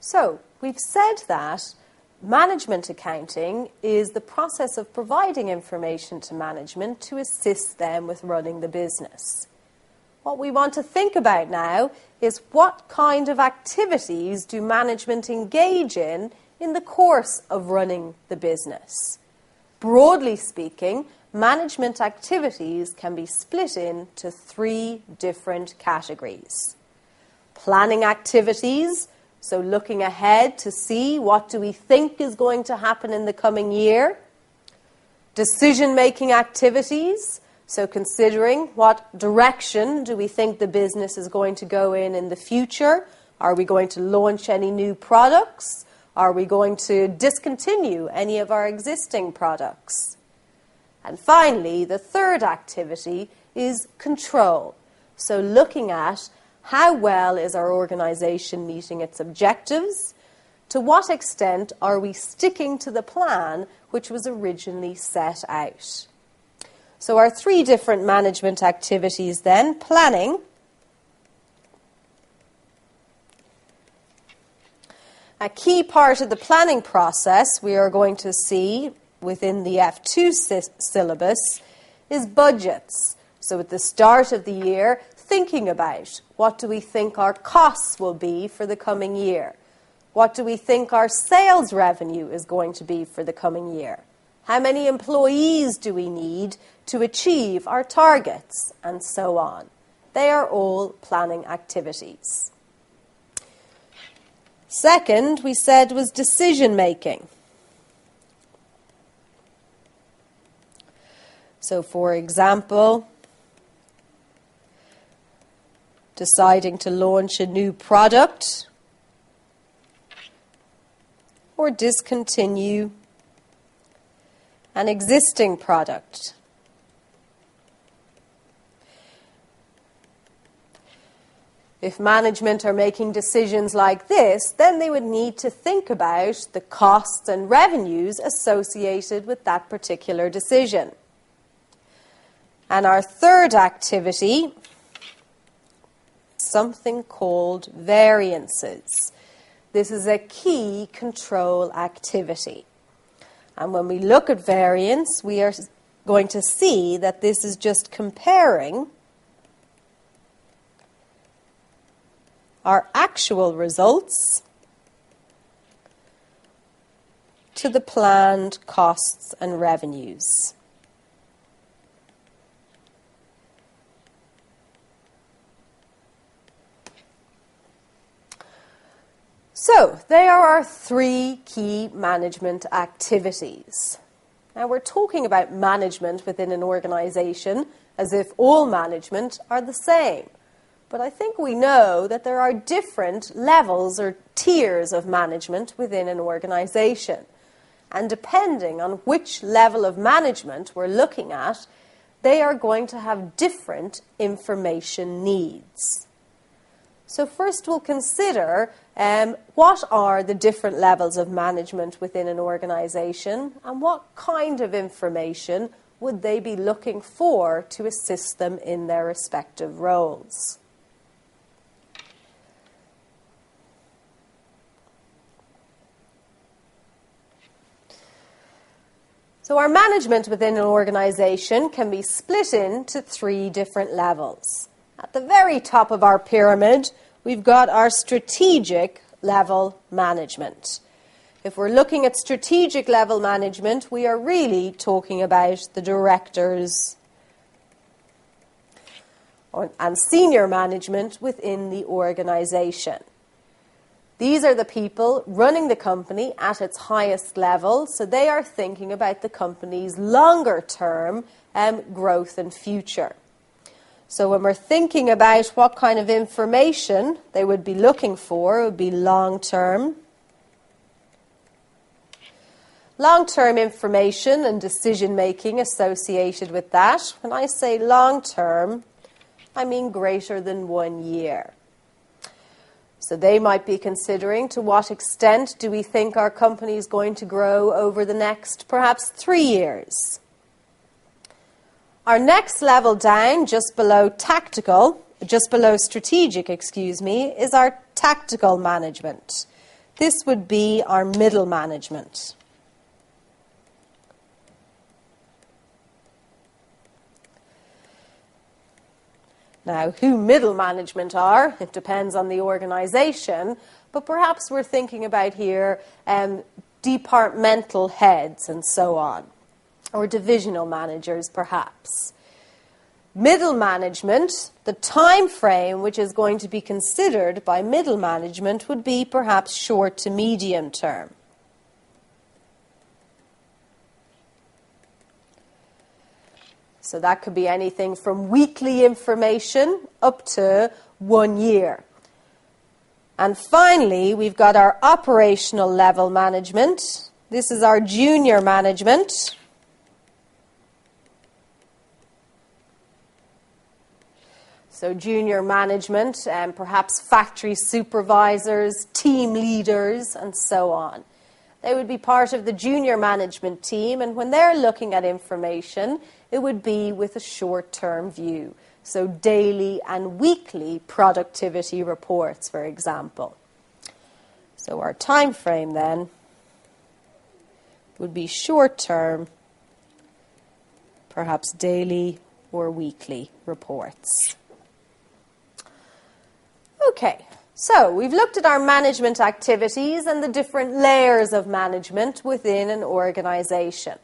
So, we've said that management accounting is the process of providing information to management to assist them with running the business. What we want to think about now is what kind of activities do management engage in the course of running the business. Broadly speaking, management activities can be split into 3 different categories. Planning activities, so looking ahead to see what do we think is going to happen in the coming year. Decision-making activities, so considering what direction do we think the business is going to go in the future. Are we going to launch any new products? Are we going to discontinue any of our existing products? And finally, the third activity is control. So looking at how well is our organisation meeting its objectives? To what extent are we sticking to the plan which was originally set out? So our 3 different management activities then: planning, a key part of the planning process we are going to see within the F2 syllabus is budgets. So at the start of the year, thinking about what do we think our costs will be for the coming year? What do we think our sales revenue is going to be for the coming year? How many employees do we need to achieve our targets? And so on. They are all planning activities. Second, we said, was decision-making. So, for example, deciding to launch a new product or discontinue an existing product. If management are making decisions like this, then they would need to think about the costs and revenues associated with that particular decision. And our third activity, something called variances. This is a key control activity. And when we look at variance, we are going to see that this is just comparing our actual results to the planned costs and revenues. So, they are our 3 key management activities. Now, we're talking about management within an organisation as if all management are the same. But I think we know that there are different levels or tiers of management within an organisation. And depending on which level of management we're looking at, they are going to have different information needs. So first we'll consider what are the different levels of management within an organisation and what kind of information would they be looking for to assist them in their respective roles. So our management within an organisation can be split into 3 different levels. At the very top of our pyramid, we've got our strategic level management. If we're looking at strategic level management, we are really talking about the directors and senior management within the organisation. These are the people running the company at its highest level, so they are thinking about the company's longer term growth and future. So when we're thinking about what kind of information they would be looking for, it would be long-term information and decision-making associated with that. When I say long-term, I mean greater than 1 year. So they might be considering to what extent do we think our company is going to grow over the next perhaps 3 years. Our next level down, just below strategic, is our tactical management. This would be our middle management. Now, who middle management are, it depends on the organisation, but perhaps we're thinking about here departmental heads and so on, or divisional managers perhaps. Middle management, the time frame which is going to be considered by middle management would be perhaps short to medium term. So that could be anything from weekly information up to 1 year. And finally, we've got our operational level management. This is our junior management. So junior management, and perhaps factory supervisors, team leaders, and so on. They would be part of the junior management team, and when they're looking at information, it would be with a short-term view. So daily and weekly productivity reports, for example. So our time frame then would be short-term, perhaps daily or weekly reports. Okay, so we've looked at our management activities and the different layers of management within an organisation.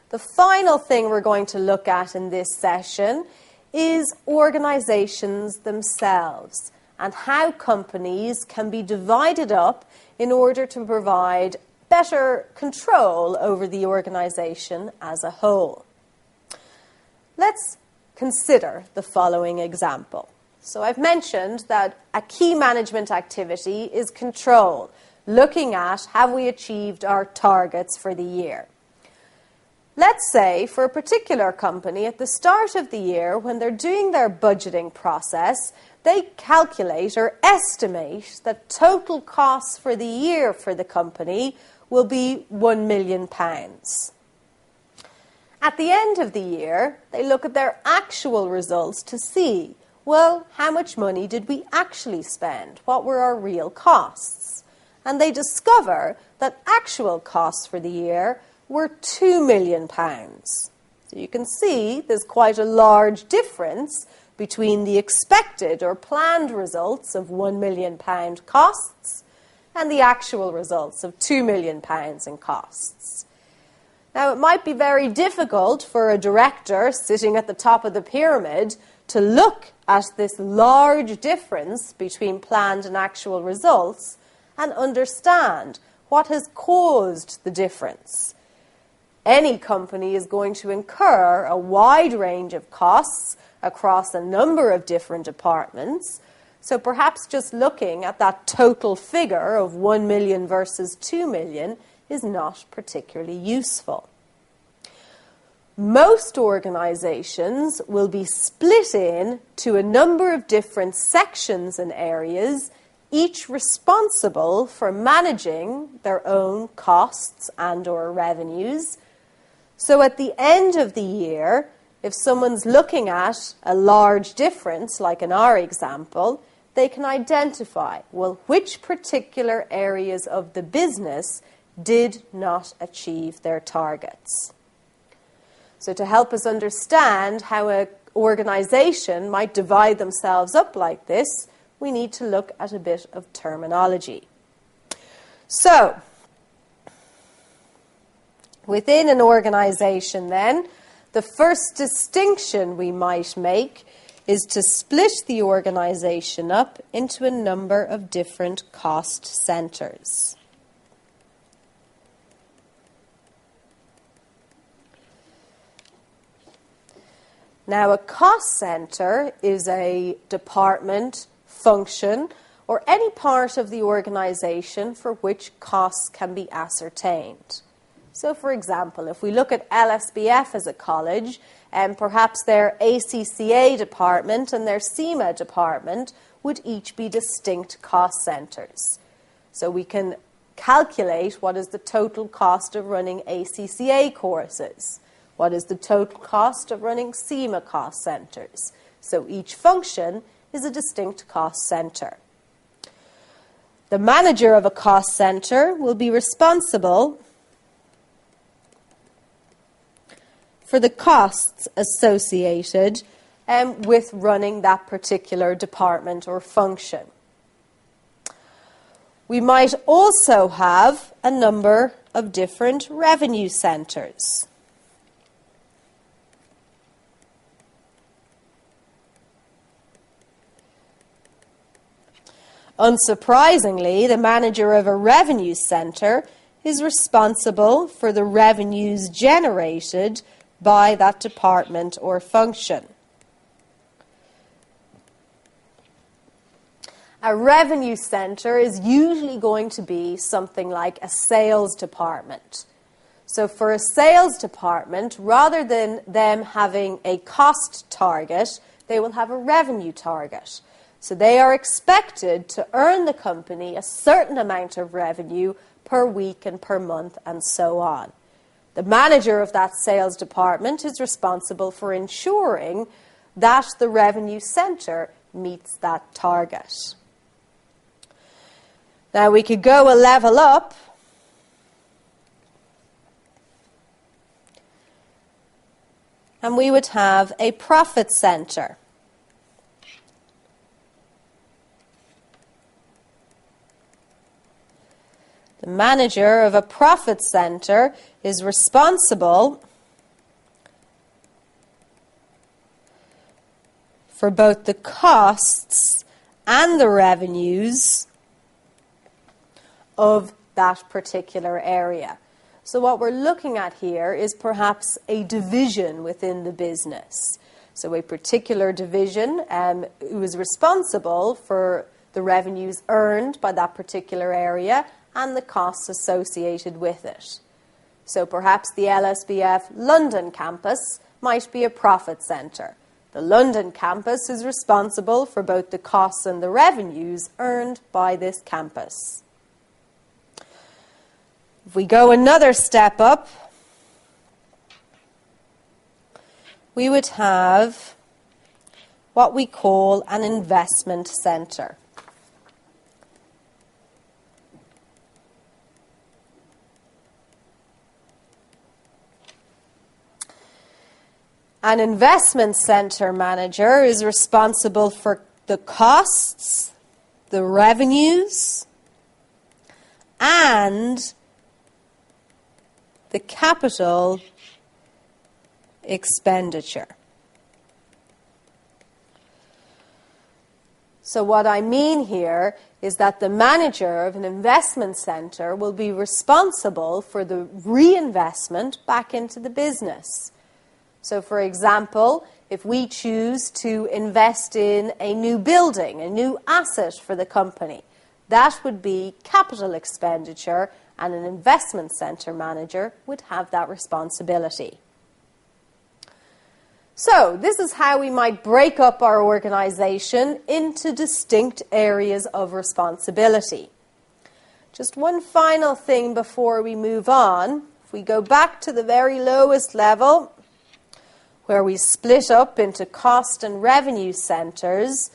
The final thing we're going to look at in this session is organisations themselves and how companies can be divided up in order to provide better control over the organisation as a whole. Let's consider the following example. So I've mentioned that a key management activity is control, looking at have we achieved our targets for the year. Let's say for a particular company at the start of the year when they're doing their budgeting process, they calculate or estimate that total costs for the year for the company will be £1 million. At the end of the year, they look at their actual results to see, well, how much money did we actually spend? What were our real costs? And they discover that actual costs for the year were £2 million. So you can see there's quite a large difference between the expected or planned results of £1 million costs and the actual results of £2 million in costs. Now, it might be very difficult for a director sitting at the top of the pyramid to look at this large difference between planned and actual results and understand what has caused the difference. Any company is going to incur a wide range of costs across a number of different departments, so perhaps just looking at that total figure of 1 million versus 2 million is not particularly useful. Most organisations will be split in to a number of different sections and areas, each responsible for managing their own costs and or revenues. So at the end of the year, if someone's looking at a large difference, like in our example, they can identify, well, which particular areas of the business did not achieve their targets. So to help us understand how an organisation might divide themselves up like this, we need to look at a bit of terminology. So, within an organisation then, the first distinction we might make is to split the organisation up into a number of different cost centres. Now, a cost centre is a department, function, or any part of the organisation for which costs can be ascertained. So, for example, if we look at LSBF as a college, and perhaps their ACCA department and their CIMA department would each be distinct cost centres. So we can calculate what is the total cost of running ACCA courses. What is the total cost of running CIMA cost centres? So each function is a distinct cost centre. The manager of a cost centre will be responsible for the costs associated with running that particular department or function. We might also have a number of different revenue centres. Unsurprisingly, the manager of a revenue centre is responsible for the revenues generated by that department or function. A revenue centre is usually going to be something like a sales department. So for a sales department, rather than them having a cost target, they will have a revenue target. So they are expected to earn the company a certain amount of revenue per week and per month and so on. The manager of that sales department is responsible for ensuring that the revenue centre meets that target. Now we could go a level up and we would have a profit centre. The manager of a profit centre is responsible for both the costs and the revenues of that particular area. So what we're looking at here is perhaps a division within the business. So a particular division who is responsible for the revenues earned by that particular area and the costs associated with it. So perhaps the LSBF London campus might be a profit centre. The London campus is responsible for both the costs and the revenues earned by this campus. If we go another step up, we would have what we call an investment centre. An investment centre manager is responsible for the costs, the revenues, and the capital expenditure. So what I mean here is that the manager of an investment centre will be responsible for the reinvestment back into the business. So, for example, if we choose to invest in a new building, a new asset for the company, that would be capital expenditure, and an investment centre manager would have that responsibility. So, this is how we might break up our organisation into distinct areas of responsibility. Just one final thing before we move on. If we go back to the very lowest level, where we split up into cost and revenue centres,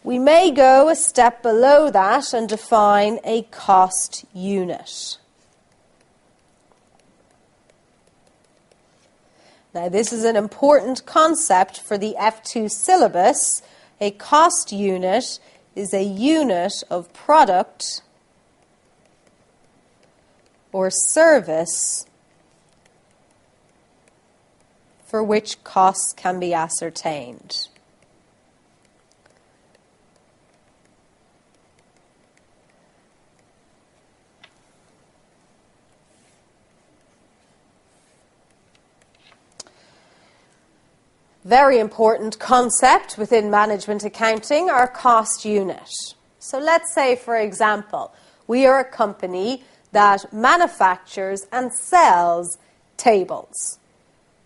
we may go a step below that and define a cost unit. Now, this is an important concept for the F2 syllabus. A cost unit is a unit of product or service for which costs can be ascertained. Very important concept within management accounting, our cost unit. So let's say, for example, we are a company that manufactures and sells tables.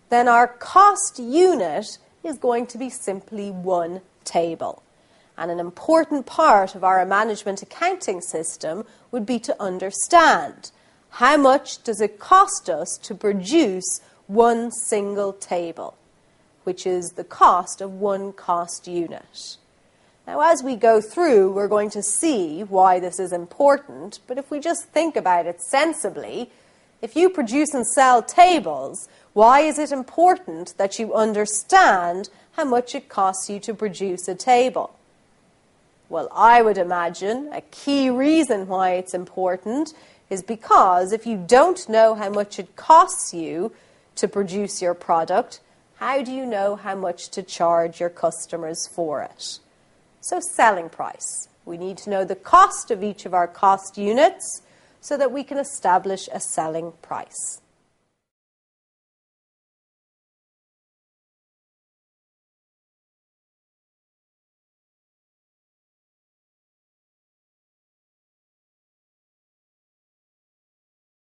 Then our cost unit is going to be simply one table. And an important part of our management accounting system would be to understand how much does it cost us to produce one single table, which is the cost of one cost unit. Now, as we go through, we're going to see why this is important, but if we just think about it sensibly, if you produce and sell tables, why is it important that you understand how much it costs you to produce a table? Well, I would imagine a key reason why it's important is because if you don't know how much it costs you to produce your product, how do you know how much to charge your customers for it? So selling price. We need to know the cost of each of our cost units so that we can establish a selling price.